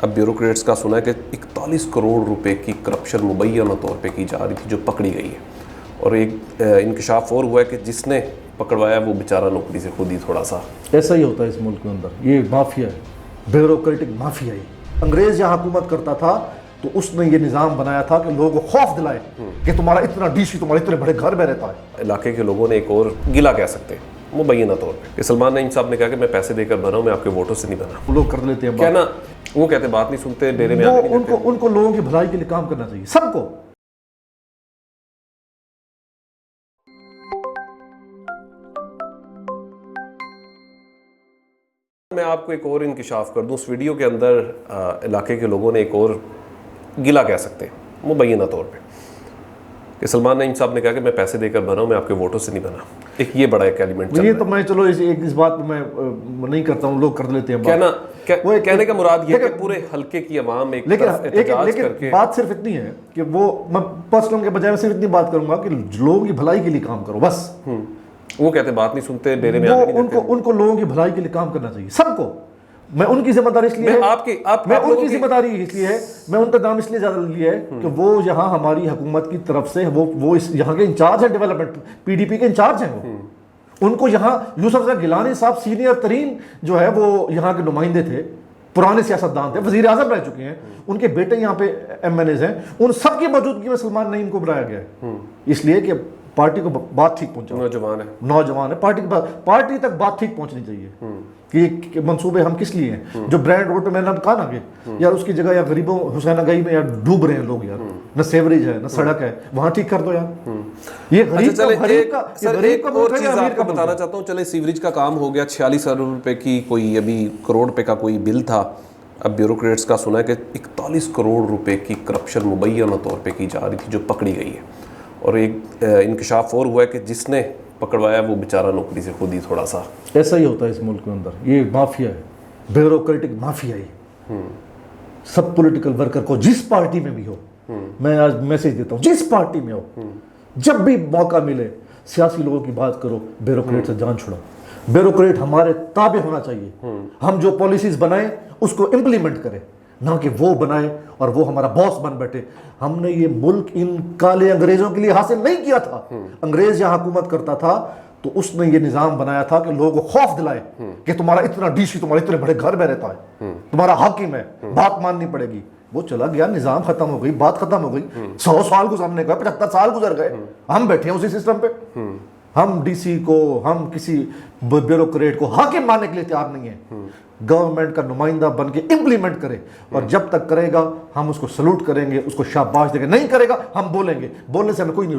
اب بیوروکریٹس کا سنا ہے کہ 41 کروڑ روپے کی کرپشن مبینہ طور پہ کی جا رہی تھی جو پکڑی گئی ہے، اور ایک انکشاف اور ہوا ہے کہ جس نے پکڑوایا وہ بیچارہ نوکری سے خود ہی تھوڑا سا ایسا ہی ہوتا ہے اس ملک کے اندر، یہ مافیا ہے، بیوروکریٹک مافیا ہے۔ انگریز یہاں حکومت کرتا تھا تو اس نے یہ نظام بنایا تھا کہ لوگوں کو خوف دلائے کہ تمہارا اتنا ڈی سی تمہارے اتنے بڑے گھر میں رہتا ہے۔ علاقے کے لوگوں نے ایک اور گلا کہہ سکتے ہیں مبینہ طور پہ کہ سلمان نعیم صاحب نے کہا کہ میں پیسے دے کر بنا ہوں، میں آپ کے ووٹوں سے نہیں بنا۔ وہ لوگ کر لیتے ہیں کہنا، وہ کہتے ہیں بات نہیں سنتے، ڈیرے میں آنے نہیں دیتے۔ ان کو لوگوں کی بھلائی کے لیے کام کرنا چاہیے، سب کو۔ میں آپ کو ایک اور انکشاف کر دوں، اس ویڈیو کے اندر علاقے کے لوگوں نے ایک اور گلا کہہ سکتے ہیں مبینہ طور پہ کہ سلمان نعیم صاحب نے کہا کہ میں پیسے دے کر بنا ہوں، میں آپ کے ووٹوں سے نہیں بنا۔ ایک یہ بڑا ایک ایلیمنٹ یہ تو میں چلو اس بات پہ میں نہیں کرتا ہوں، لوگ کر لیتے ہیں۔ کہنے کا مراد یہ کہ پورے حلقے کی عوام ایک طرف احتجاج کر کے، بات صرف اتنی ہے کہ وہ میں پرسنل کے بجائے صرف اتنی بات کروں گا کہ لوگوں کی بھلائی کے لیے کام کرو، بس۔ وہ کہتے ہیں بات نہیں سنتے، ڈیرے میں آنے نہیں دیتے۔ ان کو لوگوں کی بھلائی کے لیے کام کرنا چاہیے، سب کو۔ میں ان کی ذمہ داری اس لیے ہے، میں ان کی ذمہ داری اس لیے ہے، میں ان کا نام اس لیے زیادہ لیا ہے کہ وہ یہاں ہماری حکومت کی طرف سے وہ یہاں کے انچارج ہیں، ڈیولپمنٹ پی ڈی پی کے انچارج ہیں وہ۔ ان کو یہاں یوسف زئی گیلانی صاحب سینئر ترین جو ہے وہ یہاں کے نمائندے تھے، پرانے سیاستدان تھے، وزیر اعظم رہ چکے ہیں، ان کے بیٹے یہاں پہ ایم این ایز ہیں، ان سب کی موجودگی میں سلمان نعیم کو بلایا گیا ہے اس لیے کہ پارٹی کو بات ٹھیک پہنچا۔ نوجوان ہے، پارٹی تک بات ٹھیک پہنچنی چاہیے کہ یہ منصوبے ہم کس لیے ہیں۔ جو برانڈ روڈ پہ میں نے کہا نا کہ یار اس کی جگہ یا غریبوں حسین گئی میں یار ڈوب رہے ہیں لوگ، یار نہ سیوریج ہے نہ سڑک ہے، وہاں ٹھیک کر دو یار۔ یہ غریب کا بتانا چاہتا ہوں، چلے سیوریج کا کام ہو گیا، 46 ارب روپے کی کوئی ابھی کروڑ روپے کا کوئی بل تھا۔ اب بیوروکریٹس کا سنا ہے کہ 41 کروڑ روپے کی کرپشن مبینہ طور پہ کی جا رہی تھی جو پکڑی گئی ہے، اور ایک انکشاف اور ہوا ہے کہ جس نے پکڑوایا وہ بیچارہ نوکری سے خود ہی تھوڑا سا۔ ایسا ہی ہوتا ہے اس ملک کے اندر، یہ مافیا ہے، بیوروکریٹک مافیا ہے۔ سب پولیٹیکل ورکر کو جس پارٹی میں بھی ہو، میں آج میسج دیتا ہوں، جس پارٹی میں ہو، جب بھی موقع ملے سیاسی لوگوں کی بات کرو، بیوروکریٹ سے جان چھڑاؤ۔ بیوروکریٹ ہمارے تابع ہونا چاہیے، ہم جو پالیسیز بنائیں اس کو امپلیمنٹ کریں، نہ کہ وہ بنائے اور وہ ہمارا باس بن بیٹھے۔ ہم نے یہ ملک ان کالے انگریزوں کے لیے حاصل نہیں کیا تھا۔ انگریز یہاں حکومت کرتا تھا تو اس نے یہ نظام بنایا تھا کہ لوگوں کو خوف دلائے کہ تمہارا اتنا ڈی سی تمہارے اتنے بڑے گھر میں رہتا ہے، تمہارا حاکم ہے، بات ماننی پڑے گی۔ وہ چلا گیا، نظام ختم ہو گئی، بات ختم ہو گئی، 100 سال گزرنے کا، 75 سال گزر گئے، ہم بیٹھے ہیں اسی سسٹم پہ۔ ہم ڈی سی کو، ہم کسی بیوروکریٹ کو حاکم ماننے کے لیے تیار نہیں ہیں۔ گورنمنٹ کا نمائندہ بن کے امپلیمنٹ کرے، اور جب تک کرے گا ہم اس کو سلوٹ کریں گے، اس کو شاباش دیں گے۔ نہیں کرے گا ہم بولیں گے، بولنے سے ہمیں کوئی نہیں